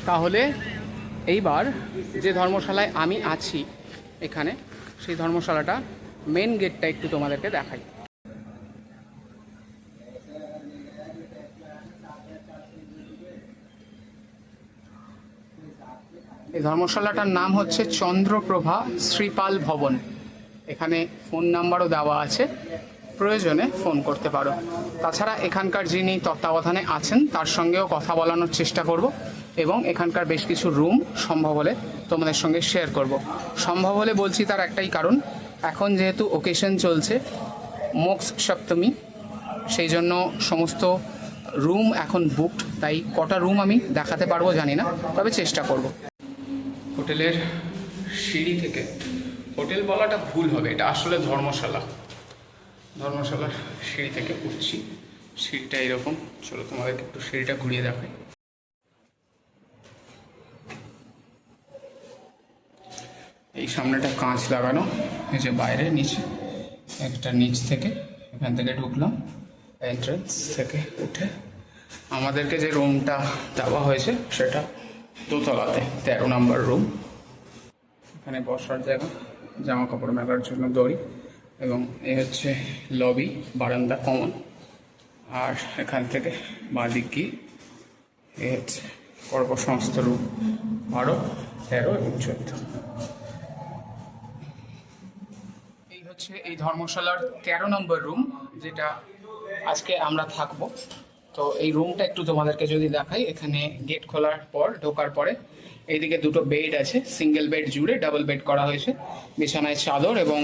তাহলে এইবার যে ধর্মশালায় আমি আছি এখানে, সেই ধর্মশালাটা মেন গেটটা একটু তোমাদেরকে দেখাই। এই ধর্মশালাটার নাম হচ্ছে চন্দ্রপ্রভা শ্রীপাল ভবন। এখানে ফোন নাম্বারও দেওয়া আছে, প্রয়োজনে ফোন করতে পারো। তাছাড়া এখানকার যিনি তত্ত্বাবধানে আছেন তার সঙ্গেও কথা বলানোর চেষ্টা করব, এবং এখানকার বেশ কিছু রুম সম্ভব হলে তোমাদের সঙ্গে শেয়ার করব। সম্ভব হলে বলছি তার একটাই কারণ, এখন যেহেতু ওকেশন চলছে মোক্ষ সপ্তমী, সেই জন্য সমস্ত রুম এখন বুকড, তাই কটা রুম আমি দেখাতে পারবো জানি না, তবে চেষ্টা করব। হোটেলের সিঁড়ি থেকে, হোটেল বলাটা ভুল হবে, এটা আসলে ধর্মশালার সিঁড়ি থেকে উঠছি। সিঁড়িটা এরকম, চলো তোমাদেরকে একটু সিঁড়িটা ঘুরিয়ে দেখাই। এই সামনেটা কাঁচ লাগানো, এই যে বাইরে নিচে একটা, নিচ থেকে এখান থেকে ঢুকলাম, এন্ট্রান্স থেকে উঠে আমাদেরকে যে রুমটা দেওয়া হয়েছে সেটা দোতলাতে, 13 নম্বর রুম। এখানে বসার জায়গা, জামা কাপড় মেলার জন্য দড়ি, এবং এই হচ্ছে লবি, বারান্দা কমন। আর এখান থেকে বাঁদিক গিয়ে এই হচ্ছে পরপর সমস্ত রুম 12, 13 এবং 14। এই হচ্ছে এই ধর্মশালার 13 নম্বর রুম, যেটা আজকে আমরা থাকবো। তো এই রুমটা একটু তোমাদেরকে যদি দেখাই, এখানে গেট খোলার পর ঢোকার পরে এইদিকে দুটো বেড আছে, সিঙ্গেল বেড জুড়ে ডাবল বেড করা হয়েছে, বিছানায় চাদর এবং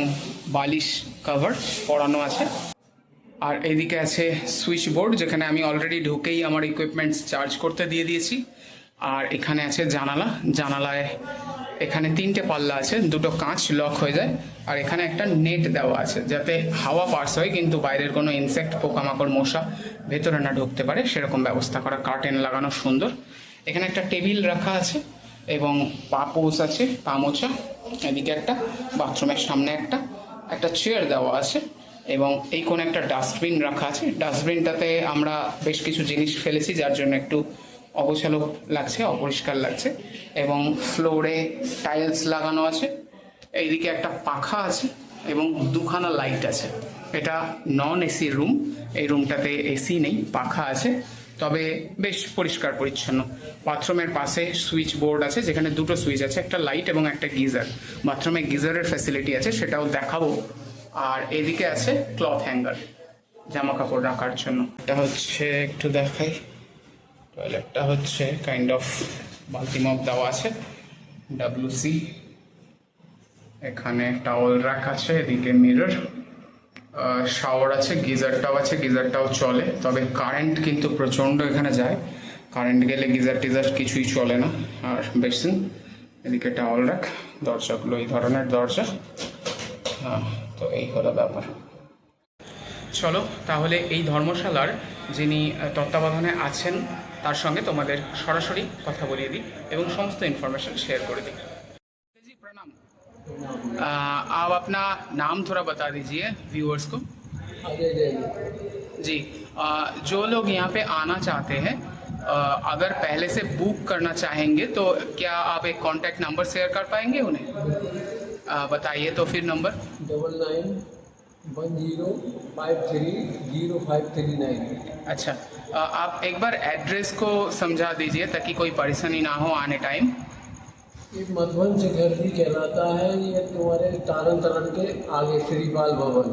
বালিশ কভার পরানো আছে। আর এইদিকে আছে সুইচ বোর্ড, যেখানে আমি অলরেডি ঢুকেই আমার ইকুইপমেন্টস চার্জ করতে দিয়ে দিয়েছি। আর এখানে আছে জানালায় এখানে 3টে পাল্লা আছে, দুটো কাঁচ লক হয়ে যায়। আর এখানে একটা নেট দেওয়া আছে যাতে হাওয়া পাস হয়, কিন্তু বাইরের কোনো ইনসেক্ট, পোকামাকড়, মশা ভেতরে না ঢুকতে পারে, সেরকম ব্যবস্থা করা। কার্টেন লাগানো সুন্দর। এখানে একটা টেবিল রাখা আছে এবং পা পোস আছে, পা মোছা। এদিকে একটা, বাথরুমের সামনে একটা চেয়ার দেওয়া আছে, এবং এই কোণে একটা ডাস্টবিন রাখা আছে। ডাস্টবিনটাতে আমরা বেশ কিছু জিনিস ফেলেছি, যার জন্য একটু অগোছালো লাগছে, অপরিষ্কার লাগছে। এবং ফ্লোরে টাইলস লাগানো আছে। এইদিকে একটা পাখা আছে এবং দুখানা লাইট আছে। এটা নন এসি রুম, এই রুমটাতে এসি নেই, পাখা আছে, তবে বেশ পরিষ্কার পরিচ্ছন্ন। বাথরুমের পাশে সুইচ বোর্ড আছে, যেখানে দুটো সুইচ আছে, একটা লাইট এবং একটা গিজার। বাথরুমে গিজারের ফ্যাসিলিটি আছে, সেটাও দেখাবো। আর এদিকে আছে ক্লথ হ্যাঙ্গার, জামা কাপড় রাখার জন্য। এটা হচ্ছে, একটু দেখাই, টয়লেটটা হচ্ছে কাইন্ড অফ বালতি মগ দেওয়া আছে, WC। এখানে টাওয়াল র্যাক আছে, এদিকে মিরর, শাওয়ার আছে, গিজারটাও চলে, তবে কারেন্ট কিন্তু প্রচণ্ড এখানে যায়। কারেন্ট গেলে গিজার টিজার কিছুই চলে না। আর বেসিন, এদিকে টাওয়াল র্যাক, দরজাগুলো এই ধরনের দরজা। হ্যাঁ, তো এই হলো ব্যাপার। চলো তাহলে এই ধর্মশালার যিনি তত্ত্বাবধানে আছেন তার সঙ্গে তোমাদের সরাসরি কথা বলিয়ে দিই এবং সমস্ত ইনফরমেশন শেয়ার করে দিই। जी प्रणाम। आप अपना नाम थोड़ा बता दीजिए व्यूअर्स को। जी, जो लोग यहाँ पे आना चाहते हैं, अगर पहले से बुक करना चाहेंगे तो क्या आप एक कांटेक्ट नंबर शेयर कर पाएंगे उन्हें? बताइए तो फिर नंबर। 9910530539। अच्छा, आप एक बार एड्रेस को समझा दीजिए ताकि कोई परेशानी ना हो आने टाइम। ये मधुबन से घर भी कहलाता है, ये तुम्हारे तारण के आगे श्रीपाल भवन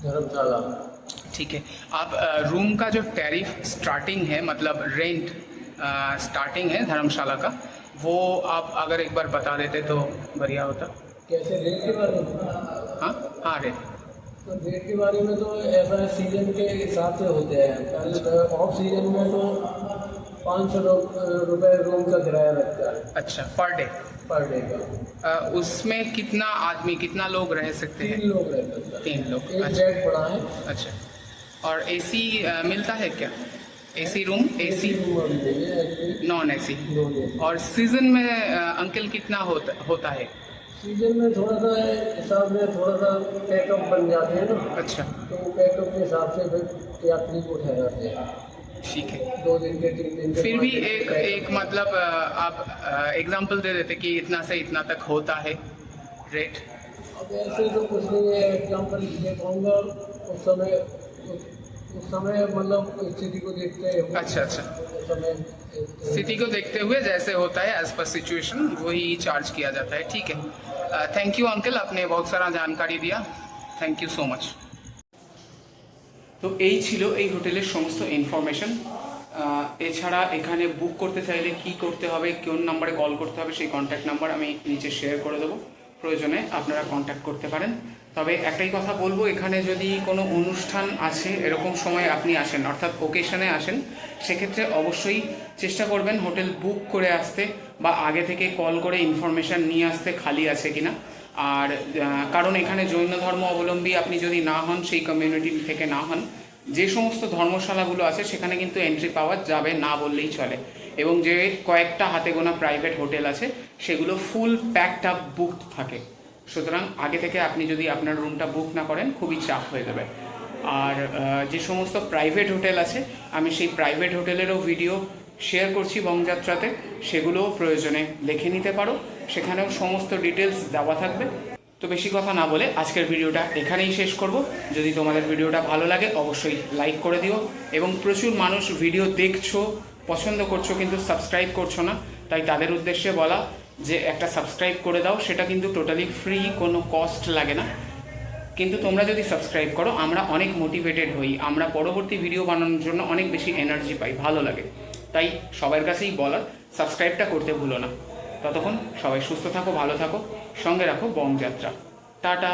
धर्मशाला। ठीक है, आप रूम का जो टैरिफ स्टार्टिंग है, मतलब रेंट स्टार्टिंग है धर्मशाला का, वो आप अगर एक बार बता देते तो बढ़िया होता। कैसे रेट के बारे में? हाँ रेट। तो रेट के बारे में तो ऐसा सीजन के हिसाब से होते हैं। पहले तो ऑफ सीजन में तो 500 रुपये रूम का किराया लगता है। अच्छा, पर डे का। उसमें कितना लोग रह सकते हैं? 3 लोग रह सकते हैं। 3 लोग। एक अच्छा, बेड पड़ा है। अच्छा, और एसी मिलता है क्या? AC room, AC non AC? और सीजन में अंकल कितना होता है? सीजन में थोड़ा सा हिसाब में थोड़ा सा पैकअप बन जाते हैं ना। अच्छा, तो पैकअप के हिसाब से फिर यात्री को ठहराते हैं। ठीक है। 2 दिन के 3 दिन के फिर 5 भी दिन के एक पैकेज। एक मतलब आप एग्जांपल दे देते कि इतना से इतना तक होता है रेट। अब ऐसे तो कुछ नहीं है, एग्जाम्पल ये कहूँगा उस समय मतलब स्थिति को देखते हुए, अच्छा अच्छा, उस समय स्थिति को देखते हुए जैसे होता है एज पर सिचुएशन वही चार्ज किया जाता है, ठीक है। थैंक यू अंकल, आपने बहुत सारा जानकारी दिया, थैंक यू सो মাচ। তো এই ছিল এই হোটেলের সমস্ত ইনফরমেশন। এছাড়া এখানে বুক করতে চাইলে কি করতে হবে, কোন নাম্বারে কল করতে হবে, সেই কন্ট্যাক্ট নাম্বার আমি নিচে শেয়ার করে দেবো, প্রয়োজনে আপনারা কন্ট্যাক্ট করতে পারেন। তবে একটাই কথা বলবো, এখানে যদি কোনো অনুষ্ঠান আছে এরকম সময় আপনি আসেন, অর্থাৎ ওকেশনে আসেন, সেক্ষেত্রে অবশ্যই চেষ্টা করবেন হোটেল বুক করে আসতে বা আগে থেকে কল করে ইনফরমেশান নিয়ে আসতে খালি আছে কিনা। আর কারণ এখানে জৈন ধর্ম অবলম্বী আপনি যদি না হন, সেই কমিউনিটি থেকে না হন, যে সমস্ত ধর্মশালাগুলো আছে সেখানে কিন্তু এন্ট্রি পাওয়া যাবে না বললেই চলে। এবং যে কয়েকটা হাতে গোনা প্রাইভেট হোটেল আছে সেগুলো ফুল প্যাকড আপ বুকড থাকে। সুতরাং আগে থেকে আপনি যদি আপনার রুমটা বুক না করেন খুবই চাপ হয়ে যাবে। আর যে সমস্ত প্রাইভেট হোটেল আছে আমি সেই প্রাইভেট হোটেলেরও ভিডিও শেয়ার করছি বংযাত্রাতে, সেগুলোও প্রয়োজনে দেখে নিতে পারো, সেখানেও সমস্ত ডিটেলস দেওয়া থাকবে। তো বেশি কথা না বলে আজকের ভিডিওটা এখানেই শেষ করব। যদি তোমাদের ভিডিওটা ভালো লাগে অবশ্যই লাইক করে দিও, এবং প্রচুর মানুষ ভিডিও দেখছো, পছন্দ করছো, কিন্তু সাবস্ক্রাইব করছো না, তাই তাদের উদ্দেশ্যে বলা যে একটা সাবস্ক্রাইব করে দাও, সেটা কিন্তু টোটালি ফ্রি, কোনো কস্ট লাগে না। কিন্তু তোমরা যদি সাবস্ক্রাইব করো আমরা অনেক মোটিভেটেড হই, আমরা পরবর্তী ভিডিও বানানোর জন্য অনেক বেশি এনার্জি পাই, ভালো লাগে। তাই সবার কাছেই বলার, সাবস্ক্রাইবটা করতে ভুলো না। ততক্ষণ সবাই সুস্থ থাকো, ভালো থাকো, সঙ্গে রাখো বংযাত্রা। টাটা।